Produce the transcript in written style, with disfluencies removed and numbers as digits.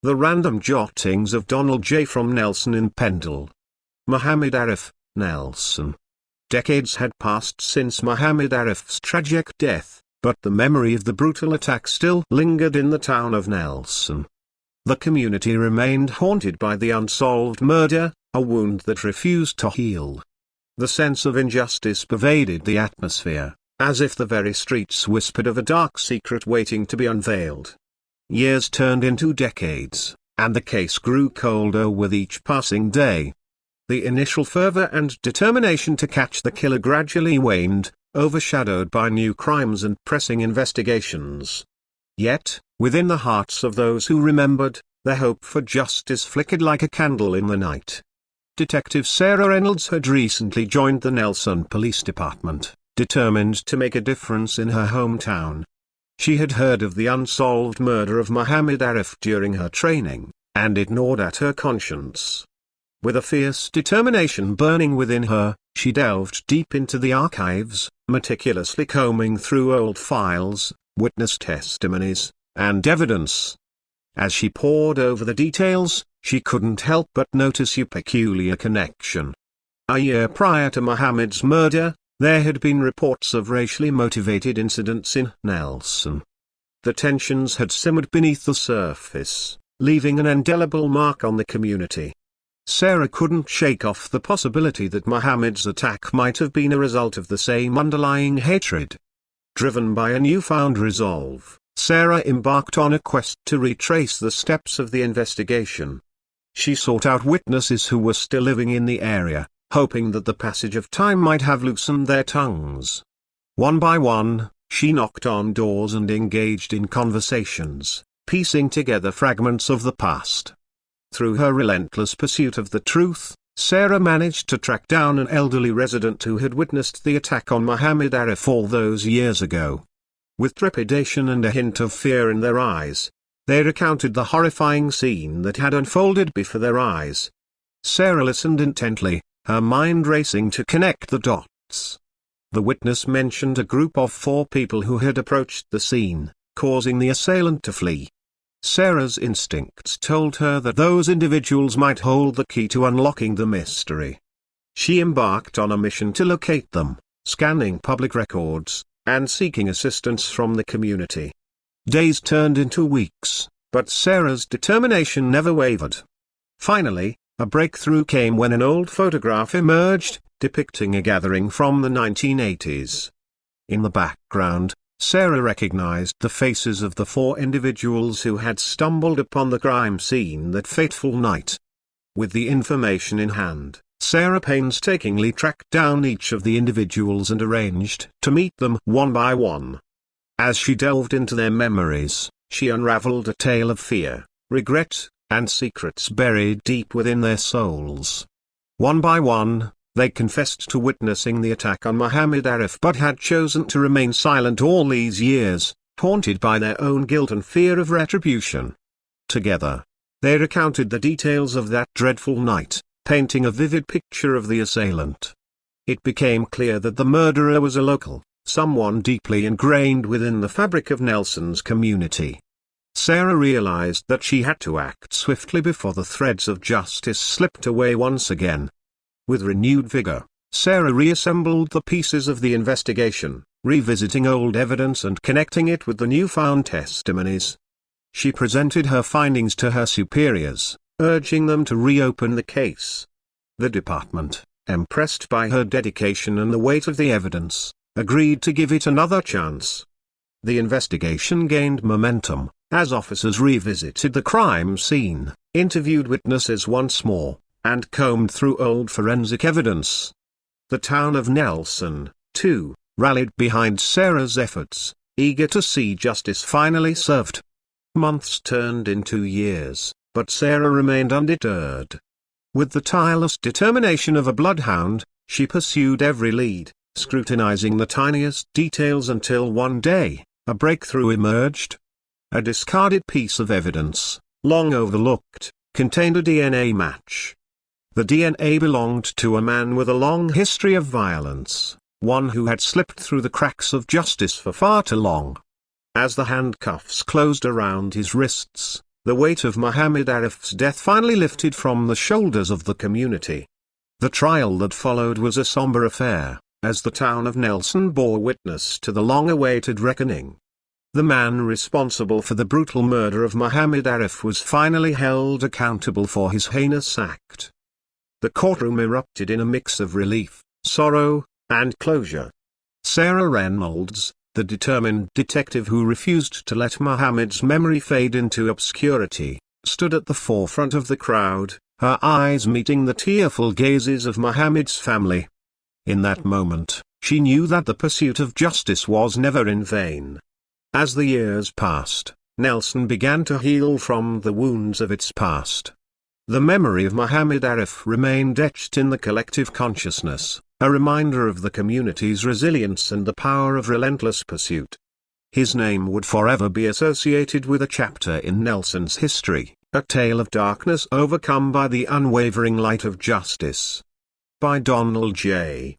The Random Jottings of Donald J. from Nelson in Pendle. Mohammed Arif, Nelson. Decades had passed since Mohammed Arif's tragic death, but the memory of the brutal attack still lingered in the town of Nelson. The community remained haunted by the unsolved murder, a wound that refused to heal. The sense of injustice pervaded the atmosphere, as if the very streets whispered of a dark secret waiting to be unveiled. Years turned into decades, and the case grew colder with each passing day. The initial fervor and determination to catch the killer gradually waned, overshadowed by new crimes and pressing investigations. Yet, within the hearts of those who remembered, the hope for justice flickered like a candle in the night. Detective Sarah Reynolds had recently joined the Nelson Police Department, determined to make a difference in her hometown. She had heard of the unsolved murder of Mohammed Arif during her training, and it gnawed at her conscience. With a fierce determination burning within her, she delved deep into the archives, meticulously combing through old files, witness testimonies, and evidence. As she pored over the details, she couldn't help but notice a peculiar connection. A year prior to Mohammed's murder, there had been reports of racially motivated incidents in Nelson. The tensions had simmered beneath the surface, leaving an indelible mark on the community. Sarah couldn't shake off the possibility that Mohammed's attack might have been a result of the same underlying hatred. Driven by a newfound resolve, Sarah embarked on a quest to retrace the steps of the investigation. She sought out witnesses who were still living in the area, hoping that the passage of time might have loosened their tongues. One by one, she knocked on doors and engaged in conversations, piecing together fragments of the past. Through her relentless pursuit of the truth, Sarah managed to track down an elderly resident who had witnessed the attack on Mohammed Arif all those years ago. With trepidation and a hint of fear in their eyes, they recounted the horrifying scene that had unfolded before their eyes. Sarah listened intently, her mind racing to connect the dots. The witness mentioned a group of 4 people who had approached the scene, causing the assailant to flee. Sarah's instincts told her that those individuals might hold the key to unlocking the mystery. She embarked on a mission to locate them, scanning public records, and seeking assistance from the community. Days turned into weeks, but Sarah's determination never wavered. Finally, a breakthrough came when an old photograph emerged, depicting a gathering from the 1980s. In the background, Sarah recognized the faces of the 4 individuals who had stumbled upon the crime scene that fateful night. With the information in hand, Sarah painstakingly tracked down each of the individuals and arranged to meet them one by one. As she delved into their memories, she unraveled a tale of fear, regret, and secrets buried deep within their souls. One by one, they confessed to witnessing the attack on Mohammed Arif but had chosen to remain silent all these years, haunted by their own guilt and fear of retribution. Together, they recounted the details of that dreadful night, painting a vivid picture of the assailant. It became clear that the murderer was a local, someone deeply ingrained within the fabric of Nelson's community. Sarah realized that she had to act swiftly before the threads of justice slipped away once again. With renewed vigor, Sarah reassembled the pieces of the investigation, revisiting old evidence and connecting it with the newfound testimonies. She presented her findings to her superiors, urging them to reopen the case. The department, impressed by her dedication and the weight of the evidence, agreed to give it another chance. The investigation gained momentum, as officers revisited the crime scene, interviewed witnesses once more, and combed through old forensic evidence. The town of Nelson, too, rallied behind Sarah's efforts, eager to see justice finally served. Months turned into years, but Sarah remained undeterred. With the tireless determination of a bloodhound, she pursued every lead, scrutinizing the tiniest details until one day, a breakthrough emerged. A discarded piece of evidence, long overlooked, contained a DNA match. The DNA belonged to a man with a long history of violence, one who had slipped through the cracks of justice for far too long. As the handcuffs closed around his wrists, The weight of Mohammed Arif's death finally lifted from the shoulders of the community. The trial that followed was a somber affair, as the town of Nelson bore witness to the long-awaited reckoning. The man responsible for the brutal murder of Mohammed Arif was finally held accountable for his heinous act. The courtroom erupted in a mix of relief, sorrow, and closure. Sarah Reynolds, the determined detective who refused to let Mohammed's memory fade into obscurity, stood at the forefront of the crowd, her eyes meeting the tearful gazes of Mohammed's family. In that moment, she knew that the pursuit of justice was never in vain. As the years passed, Nelson began to heal from the wounds of its past. The memory of Mohammed Arif remained etched in the collective consciousness, a reminder of the community's resilience and the power of relentless pursuit. His name would forever be associated with a chapter in Nelson's history, a tale of darkness overcome by the unwavering light of justice. By Donald J.